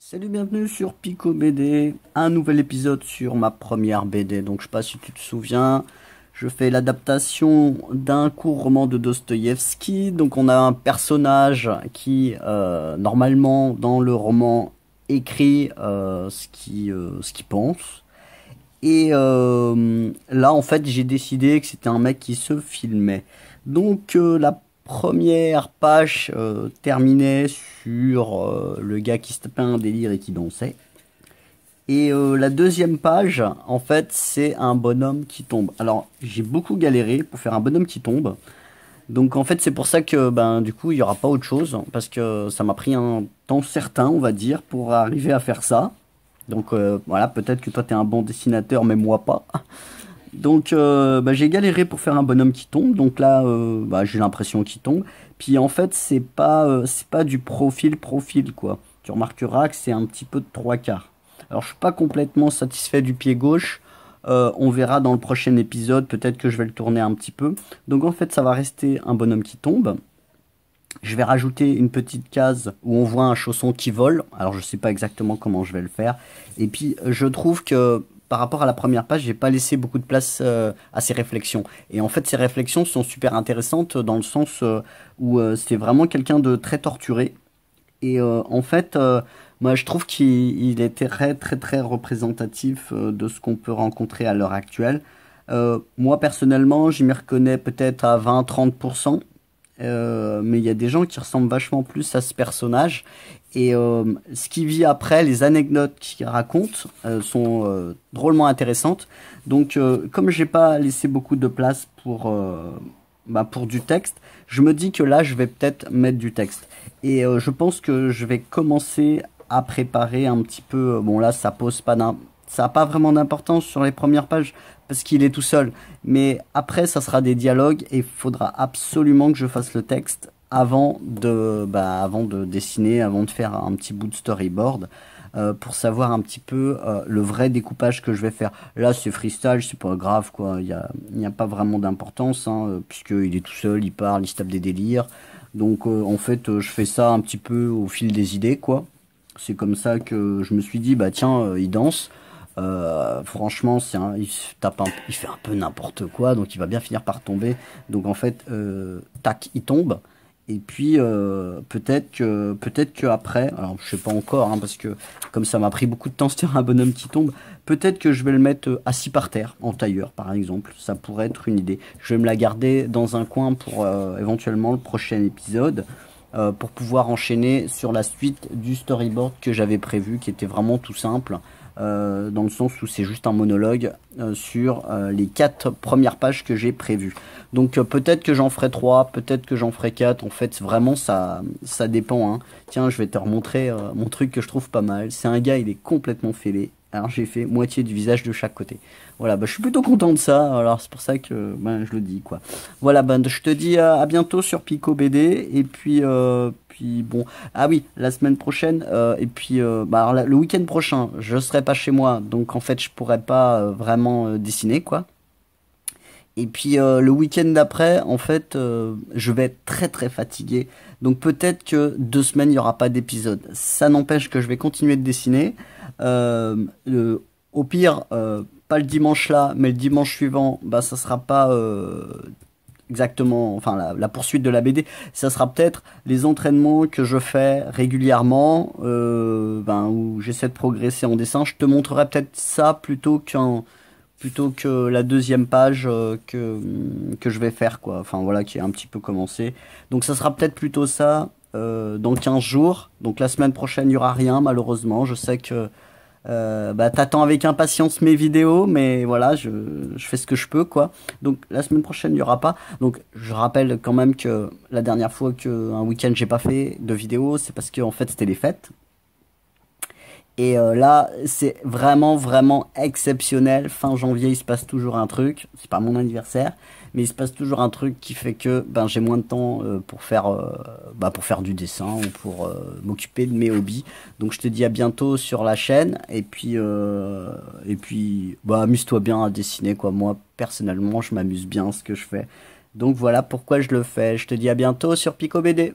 Salut, bienvenue sur Pico BD, un nouvel épisode sur ma première BD. Donc je sais pas si tu te souviens, je fais l'adaptation d'un court roman de Dostoïevski. Donc on a un personnage qui normalement dans le roman écrit ce qu'il pense. Et là en fait j'ai décidé que c'était un mec qui se filmait. Donc la première page terminait sur le gars qui se tapait un délire et qui dansait. Et la deuxième page, en fait, c'est un bonhomme qui tombe. Alors, j'ai beaucoup galéré pour faire un bonhomme qui tombe. Donc, en fait, c'est pour ça que, ben, du coup, il n'y aura pas autre chose. Parce que ça m'a pris un temps certain, on va dire, pour arriver à faire ça. Donc, voilà, peut-être que toi, t'es un bon dessinateur, mais moi pas. Donc bah, j'ai galéré pour faire un bonhomme qui tombe. Donc là, bah, j'ai l'impression qu'il tombe. Puis en fait, c'est pas du profil quoi. Tu remarqueras que c'est un petit peu de trois quarts. Alors je suis pas complètement satisfait du pied gauche. On verra dans le prochain épisode. Peut-être que je vais le tourner un petit peu. Donc en fait, ça va rester un bonhomme qui tombe. Je vais rajouter une petite case où on voit un chausson qui vole. Alors je sais pas exactement comment je vais le faire. Et puis je trouve que par rapport à la première page, j'ai pas laissé beaucoup de place à ces réflexions. Et en fait, ces réflexions sont super intéressantes dans le sens où c'est vraiment quelqu'un de très torturé. Et en fait, moi, je trouve qu'il est très représentatif de ce qu'on peut rencontrer à l'heure actuelle. Moi, personnellement, je m'y reconnais peut-être à 20-30%. Mais il y a des gens qui ressemblent vachement plus à ce personnage. Et ce qu'il vit après, les anecdotes qu'il raconte sont drôlement intéressantes. Donc, comme j'ai pas laissé beaucoup de place pour du texte, je me dis que là, je vais peut-être mettre du texte. Et je pense que je vais commencer à préparer un petit peu. Bon, là, ça a pas vraiment d'importance sur les premières pages parce qu'il est tout seul. Mais après, ça sera des dialogues et il faudra absolument que je fasse le texte avant de dessiner, avant de faire un petit bout de storyboard pour savoir un petit peu le vrai découpage que je vais faire. Là, c'est freestyle, c'est pas grave, quoi. Il y a pas vraiment d'importance, hein, puisqu'il est tout seul, il parle, il se tape des délires. Donc, en fait, je fais ça un petit peu au fil des idées, quoi. C'est comme ça que je me suis dit, bah tiens, il danse. Franchement, il fait un peu n'importe quoi, donc il va bien finir par tomber. Donc en fait, tac, il tombe. Et puis peut-être que après, alors je sais pas encore, hein, parce que comme ça m'a pris beaucoup de temps sur un bonhomme qui tombe, peut-être que je vais le mettre assis par terre, en tailleur par exemple. Ça pourrait être une idée. Je vais me la garder dans un coin pour éventuellement le prochain épisode. Pour pouvoir enchaîner sur la suite du storyboard que j'avais prévu, qui était vraiment tout simple, dans le sens où c'est juste un monologue sur les 4 premières pages que j'ai prévues. Donc peut-être que j'en ferai 3, peut-être que j'en ferai 4, en fait vraiment ça dépend. Hein. Tiens, je vais te remontrer mon truc que je trouve pas mal. C'est un gars, il est complètement fêlé. Alors j'ai fait moitié du visage de chaque côté. Voilà, bah, je suis plutôt content de ça, alors c'est pour ça que ben, je le dis quoi. Voilà, ben, je te dis à bientôt sur Pico BD, et puis bon, ah oui, la semaine prochaine, et puis bah, alors, le week-end prochain, je serai pas chez moi, donc en fait je pourrais pas vraiment dessiner quoi. Et puis le week-end d'après, en fait, je vais être très fatigué. Donc peut-être que 2 semaines, il n'y aura pas d'épisode. Ça n'empêche que je vais continuer de dessiner. Au pire, pas le dimanche là, mais le dimanche suivant, bah ça sera pas exactement, enfin la poursuite de la BD. Ça sera peut-être les entraînements que je fais régulièrement, ben, où j'essaie de progresser en dessin. Je te montrerai peut-être ça plutôt que la deuxième page que je vais faire, quoi. Enfin, voilà, qui est un petit peu commencé. Donc, ça sera peut-être plutôt ça dans 15 jours. Donc, la semaine prochaine, il n'y aura rien, malheureusement. Je sais que bah, t'attends avec impatience mes vidéos, mais voilà, je fais ce que je peux, quoi. Donc, la semaine prochaine, il n'y aura pas. Donc, je rappelle quand même que la dernière fois qu'un week-end, j'ai pas fait de vidéo, c'est parce que, en fait, c'était les fêtes. Et là, c'est vraiment exceptionnel. Fin janvier, il se passe toujours un truc. C'est pas mon anniversaire, mais il se passe toujours un truc qui fait que ben, j'ai moins de temps pour faire du dessin ou pour m'occuper de mes hobbies. Donc je te dis à bientôt sur la chaîne. Et puis bah, amuse-toi bien à dessiner, quoi. Moi, personnellement, je m'amuse bien à ce que je fais. Donc voilà pourquoi je le fais. Je te dis à bientôt sur Pico BD.